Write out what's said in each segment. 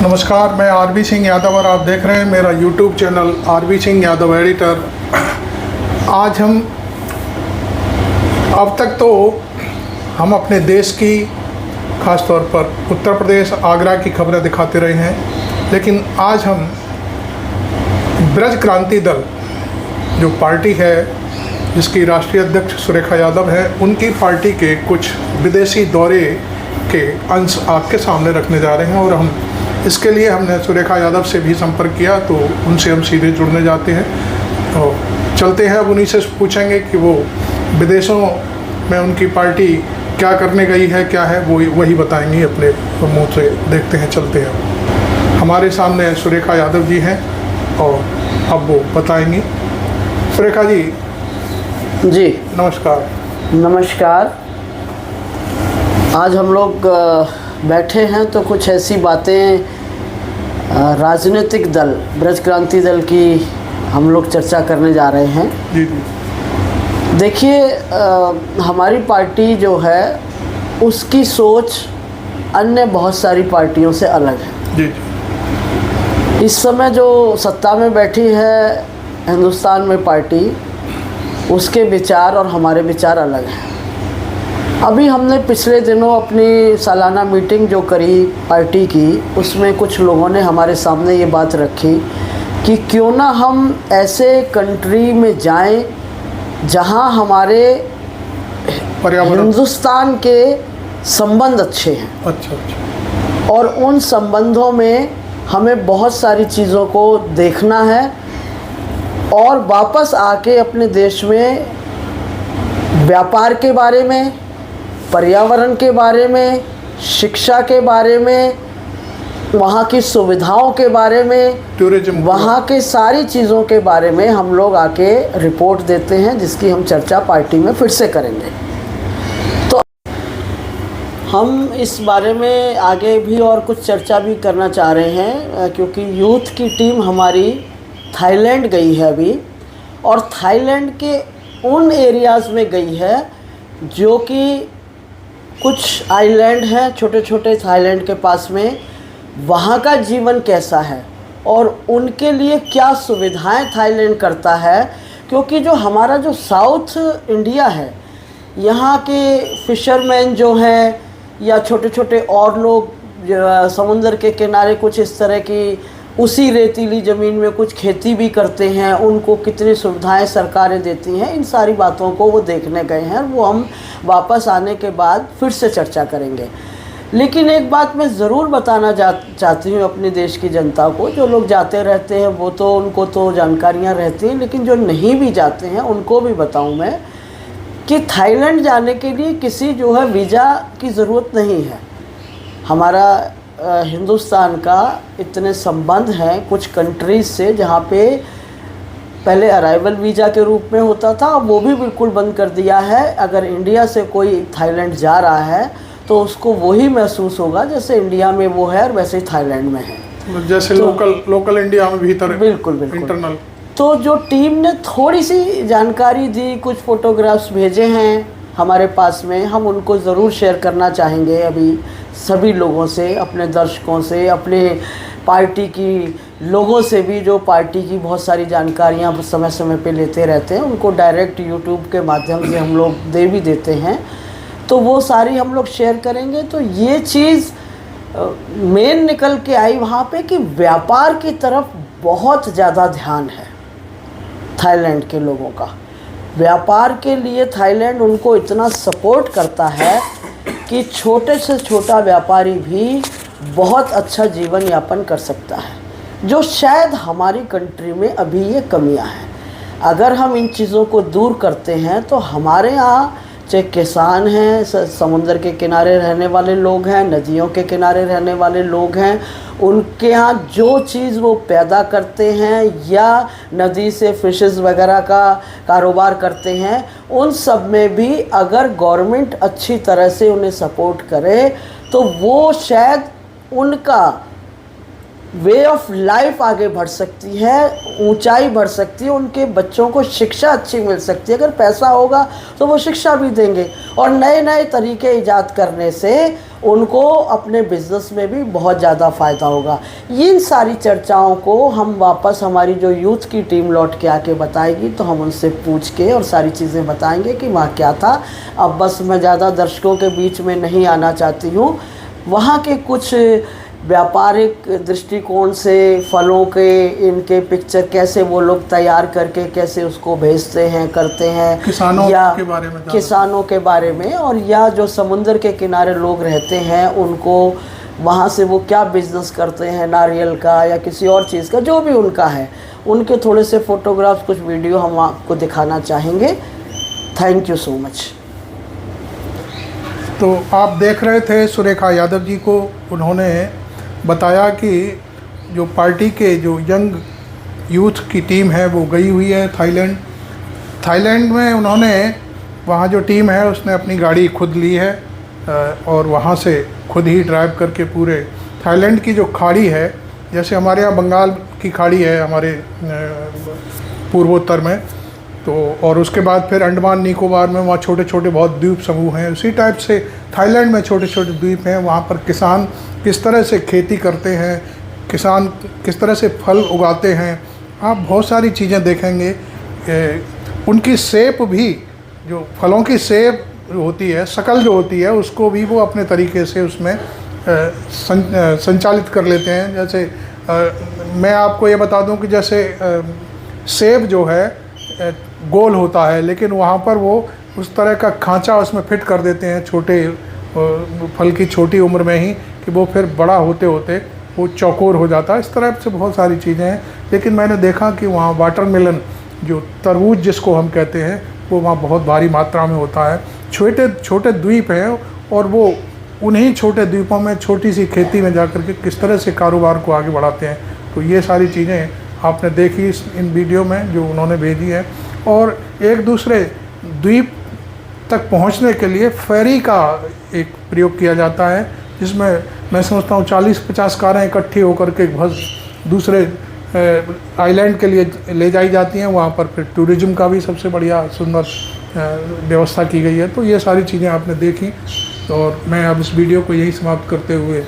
नमस्कार, मैं आरबी सिंह यादव और आप देख रहे हैं मेरा YouTube channel RB Singh Yadav editor. आज अब तक तो हम अपने देश की, ख़ास तौर पर उत्तर प्रदेश आगरा की खबरें दिखाते रहे हैं, लेकिन आज हम ब्रज क्रांति दल जो पार्टी है जिसकी राष्ट्रीय अध्यक्ष सुरेखा यादव है, उनकी पार्टी के कुछ विदेशी दौरे के अंश आपके सामने रखने जा रहे हैं। और हम इसके लिए हमने सुरेखा यादव से भी संपर्क किया, तो उनसे हम सीधे जुड़ने जाते हैं। तो चलते हैं, अब उन्हीं से पूछेंगे कि वो विदेशों में उनकी पार्टी क्या करने गई है, क्या है, वो वही बताएंगी अपने मुँह से। देखते हैं, चलते हैं। हमारे सामने सुरेखा यादव जी हैं और अब वो बताएंगी। सुरेखा जी नमस्कार। नमस्कार। आज हम लोग बैठे हैं तो कुछ ऐसी बातें राजनीतिक दल ब्रज क्रांति दल की हम लोग चर्चा करने जा रहे हैं। जी जी। देखिए, हमारी पार्टी जो है उसकी सोच अन्य बहुत सारी पार्टियों से अलग है। जी जी। इस समय जो सत्ता में बैठी है हिंदुस्तान में पार्टी, उसके विचार और हमारे विचार अलग हैं। अभी हमने पिछले दिनों अपनी सालाना मीटिंग जो करी पार्टी की, उसमें कुछ लोगों ने हमारे सामने ये बात रखी कि क्यों ना हम ऐसे कंट्री में जाएं जहां हमारे हिंदुस्तान के संबंध अच्छे हैं। अच्छा। और उन संबंधों में हमें बहुत सारी चीज़ों को देखना है और वापस आके अपने देश में व्यापार के बारे में, पर्यावरण के बारे में, शिक्षा के बारे में, वहाँ की सुविधाओं के बारे में, टूरिज्म, वहाँ के सारी चीज़ों के बारे में हम लोग आके रिपोर्ट देते हैं, जिसकी हम चर्चा पार्टी में फिर से करेंगे। तो हम इस बारे में आगे भी और कुछ चर्चा भी करना चाह रहे हैं, क्योंकि यूथ की टीम हमारी थाईलैंड गई है अभी, और थाईलैंड के उन एरियाज़ में गई है जो कि कुछ आइलैंड हैं छोटे छोटे थाईलैंड के पास में, वहाँ का जीवन कैसा है और उनके लिए क्या सुविधाएं थाईलैंड करता है। क्योंकि जो हमारा जो साउथ इंडिया है, यहाँ के फिशरमैन जो हैं या छोटे छोटे और लोग समुद्र के किनारे कुछ इस तरह की उसी रेतीली ज़मीन में कुछ खेती भी करते हैं, उनको कितनी सुविधाएं सरकारें देती हैं, इन सारी बातों को वो देखने गए हैं। वो हम वापस आने के बाद फिर से चर्चा करेंगे। लेकिन एक बात मैं ज़रूर बताना चाहती हूँ अपने देश की जनता को। जो लोग जाते रहते हैं वो तो उनको तो जानकारियाँ रहती हैं, लेकिन जो नहीं भी जाते हैं उनको भी बताऊँ मैं कि थाईलैंड जाने के लिए किसी जो है वीज़ा की ज़रूरत नहीं है। हमारा हिंदुस्तान का इतने संबंध हैं कुछ कंट्रीज़ से जहाँ पे पहले अराइवल वीज़ा के रूप में होता था, वो भी बिल्कुल बंद कर दिया है। अगर इंडिया से कोई थाईलैंड जा रहा है तो उसको वही महसूस होगा जैसे इंडिया में वो है और वैसे ही थाईलैंड में है, जैसे तो लोकल इंडिया में भीतर। बिल्कुल इंटरनल। तो जो टीम ने थोड़ी सी जानकारी दी, कुछ फ़ोटोग्राफ्स भेजे हैं हमारे पास में, हम उनको ज़रूर शेयर करना चाहेंगे अभी सभी लोगों से, अपने दर्शकों से, अपने पार्टी की लोगों से भी, जो पार्टी की बहुत सारी जानकारियां समय समय पे लेते रहते हैं। उनको डायरेक्ट यूट्यूब के माध्यम से हम लोग दे भी देते हैं, तो वो सारी हम लोग शेयर करेंगे। तो ये चीज़ मेन निकल के आई वहाँ पे कि व्यापार की तरफ बहुत ज़्यादा ध्यान है थाईलैंड के लोगों का। व्यापार के लिए थाईलैंड उनको इतना सपोर्ट करता है कि छोटे से छोटा व्यापारी भी बहुत अच्छा जीवन यापन कर सकता है, जो शायद हमारी कंट्री में अभी ये कमियां हैं। अगर हम इन चीज़ों को दूर करते हैं तो हमारे यहाँ चाहे किसान हैं, समुद्र के किनारे रहने वाले लोग हैं, नदियों के किनारे रहने वाले लोग हैं, उनके यहाँ जो चीज़ वो पैदा करते हैं या नदी से फिशेस वगैरह का कारोबार करते हैं, उन सब में भी अगर गवर्नमेंट अच्छी तरह से उन्हें सपोर्ट करे तो वो शायद उनका वे ऑफ लाइफ आगे बढ़ सकती है, ऊंचाई बढ़ सकती है, उनके बच्चों को शिक्षा अच्छी मिल सकती है। अगर पैसा होगा तो वो शिक्षा भी देंगे, और नए नए तरीके ईजाद करने से उनको अपने बिजनेस में भी बहुत ज़्यादा फ़ायदा होगा। इन सारी चर्चाओं को हम वापस हमारी जो यूथ की टीम लौट के आके बताएगी, तो हम उनसे पूछ के और सारी चीज़ें बताएंगे कि वहाँ क्या था। अब बस मैं ज़्यादा दर्शकों के बीच में नहीं आना चाहती हूँ। वहाँ के कुछ व्यापारिक दृष्टिकोण से फलों के इनके पिक्चर कैसे वो लोग तैयार करके कैसे उसको भेजते हैं, करते हैं, किसानों या के बारे में किसानों के बारे में, और या जो समुंदर के किनारे लोग रहते हैं उनको वहाँ से वो क्या बिजनेस करते हैं, नारियल का या किसी और चीज़ का, जो भी उनका है, उनके थोड़े से फ़ोटोग्राफ्स, कुछ वीडियो हम आपको दिखाना चाहेंगे। Thank you so much. तो आप देख रहे थे सुरेखा यादव जी को। उन्होंने बताया कि जो पार्टी के जो यंग यूथ की टीम है वो गई हुई है थाईलैंड में। उन्होंने वहाँ जो टीम है उसने अपनी गाड़ी खुद ली है और वहाँ से खुद ही ड्राइव करके पूरे थाईलैंड की जो खाड़ी है, जैसे हमारे यहाँ बंगाल की खाड़ी है हमारे पूर्वोत्तर में, तो और उसके बाद फिर अंडमान निकोबार में वहाँ छोटे छोटे बहुत द्वीप समूह हैं, उसी टाइप से थाईलैंड में छोटे छोटे द्वीप हैं। वहाँ पर किसान किस तरह से खेती करते हैं, किसान किस तरह से फल उगाते हैं, आप बहुत सारी चीज़ें देखेंगे। उनकी सेप भी, जो फलों की सेप होती है, शकल जो होती है, उसको भी वो अपने तरीके से उसमें संचालित कर लेते हैं। जैसे मैं आपको ये बता दूं कि जैसे सेब जो है गोल होता है, लेकिन वहाँ पर वो उस तरह का खांचा उसमें फिट कर देते हैं छोटे फल की छोटी उम्र में ही, कि वो फिर बड़ा होते होते वो चौकोर हो जाता है। इस तरह से बहुत सारी चीज़ें हैं। लेकिन मैंने देखा कि वहाँ वाटरमेलन, जो तरबूज जिसको हम कहते हैं, वो वहाँ बहुत भारी मात्रा में होता है। छोटे छोटे द्वीप हैं और वो उन्हीं छोटे द्वीपों में छोटी सी खेती में जाकर के किस तरह से कारोबार को आगे बढ़ाते हैं। तो ये सारी चीज़ें आपने देखी इन वीडियो में जो उन्होंने भेजी है। और एक दूसरे द्वीप तक पहुंचने के लिए फेरी का एक प्रयोग किया जाता है, जिसमें मैं समझता हूँ 40-50 कारें इकट्ठी होकर के बस दूसरे आइलैंड के लिए ले जाई जाती हैं। वहाँ पर फिर टूरिज़्म का भी सबसे बढ़िया सुंदर व्यवस्था की गई है। तो ये सारी चीज़ें आपने देखी, और मैं अब इस वीडियो को यही समाप्त करते हुए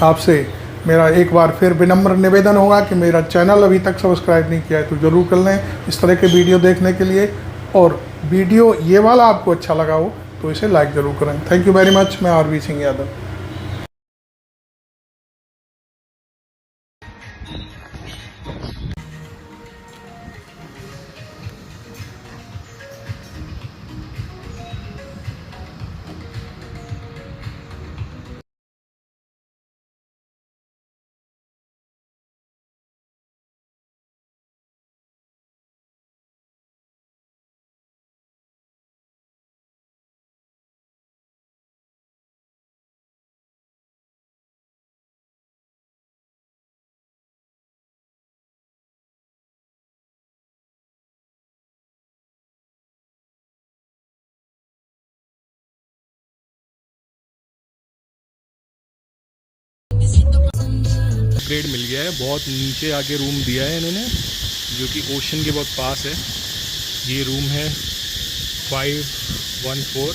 आपसे मेरा एक बार फिर विनम्र निवेदन होगा कि मेरा चैनल अभी तक सब्सक्राइब नहीं किया है तो ज़रूर कर लें इस तरह के वीडियो देखने के लिए। और वीडियो ये वाला आपको अच्छा लगा हो तो इसे लाइक ज़रूर करें। Thank you very much. मैं आरवी सिंह यादव। अपग्रेड मिल गया है, बहुत नीचे आके रूम दिया है इन्होंने, जो कि ओशन के बहुत पास है। ये रूम है 514,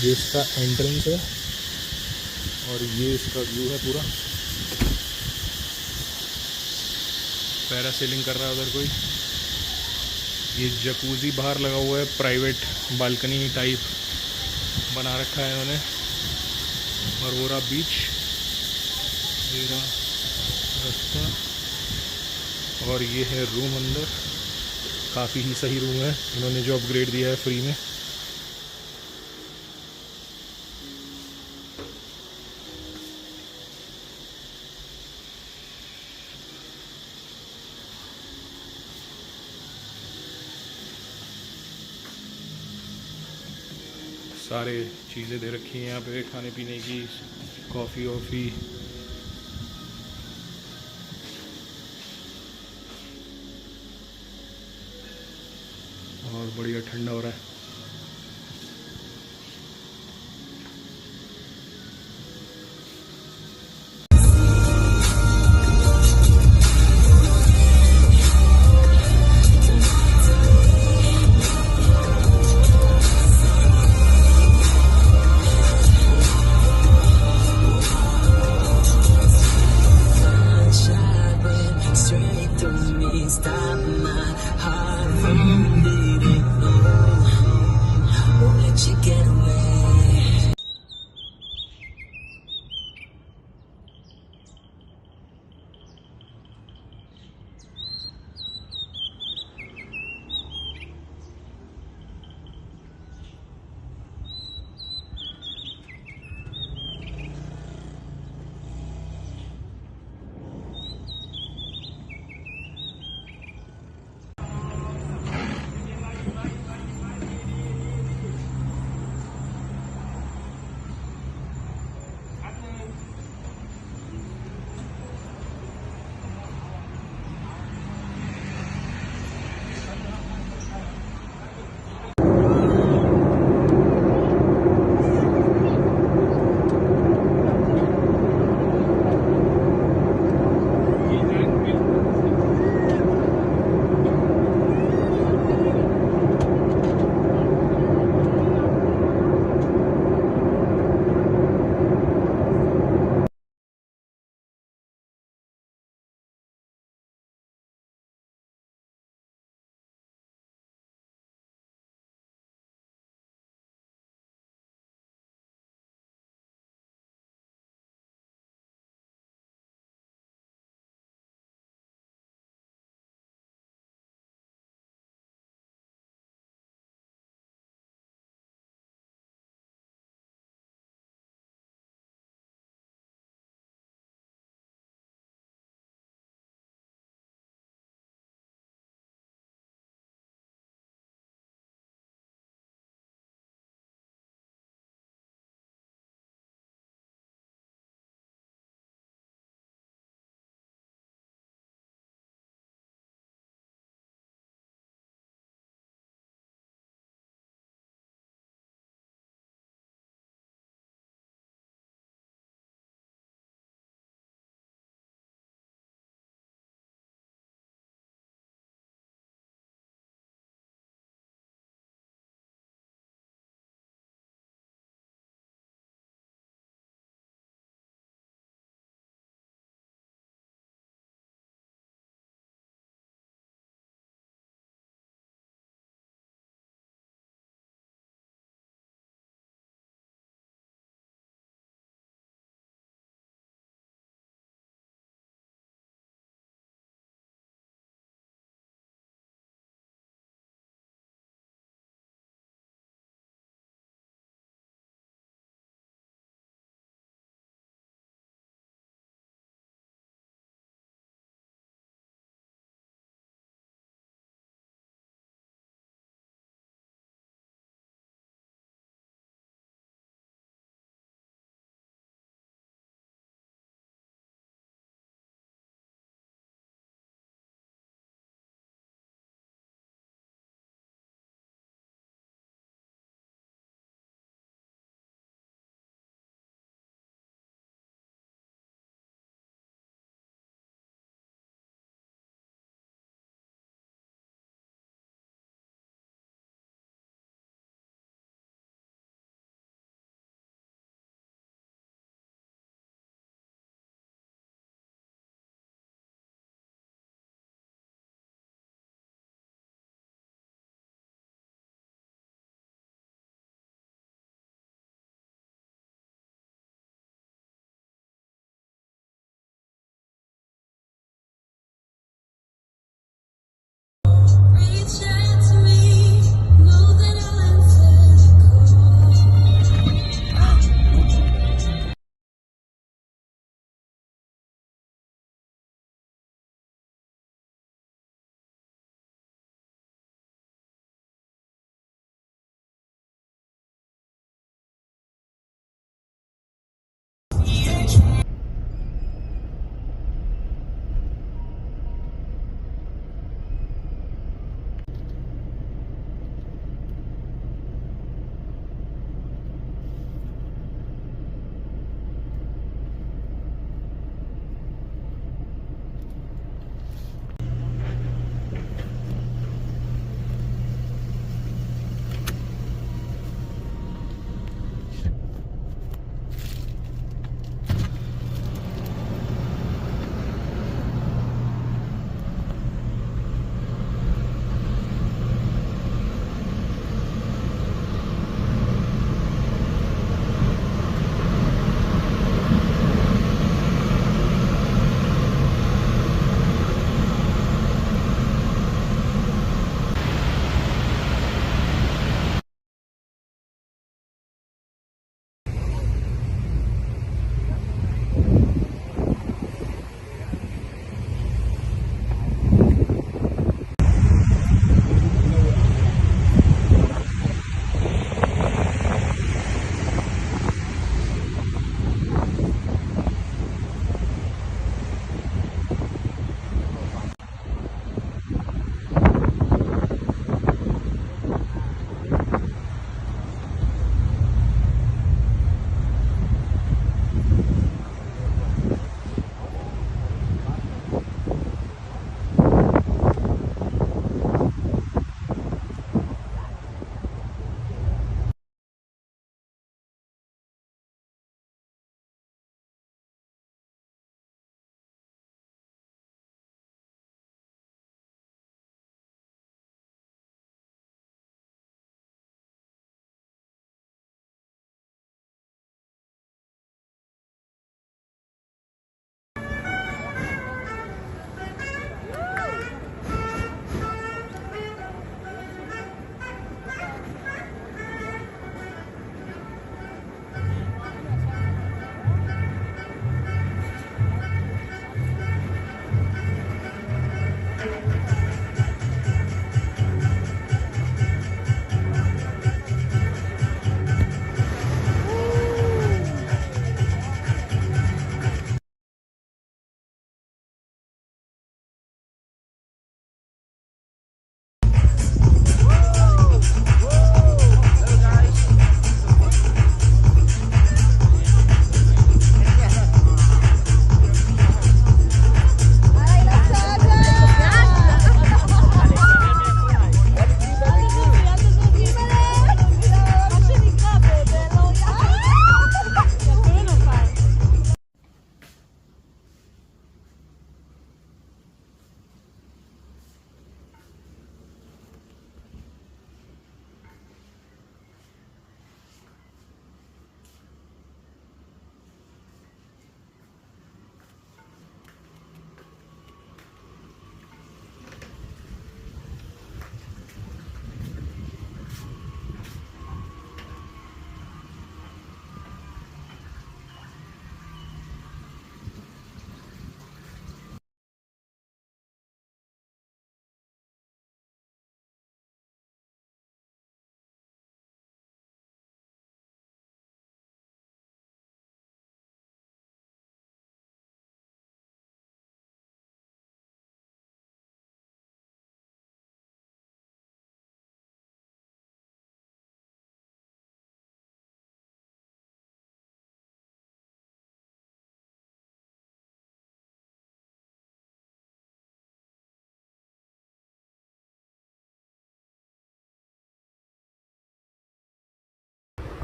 ये इसका एंट्रेंस है और ये इसका व्यू है पूरा। पैरासेलिंग कर रहा है उधर कोई। ये जकूज़ी बाहर लगा हुआ है, प्राइवेट बालकनी टाइप बना रखा है इन्होंने। और वो रहा बीच, ये रहा रास्ता, और ये है रूम अंदर। काफ़ी ही सही रूम है, इन्होंने जो अपग्रेड दिया है फ्री में। सारे चीज़ें दे रखी हैं यहाँ पे खाने पीने की, कॉफ़ी वॉफ़ी। और बढ़िया ठंडा हो रहा है।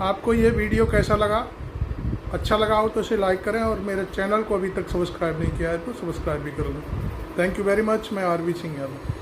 आपको ये वीडियो कैसा लगा? अच्छा लगा हो तो इसे लाइक करें और मेरे चैनल को अभी तक सब्सक्राइब नहीं किया है तो सब्सक्राइब भी कर लो। Thank you very much. मैं आरवी सिंह यादव।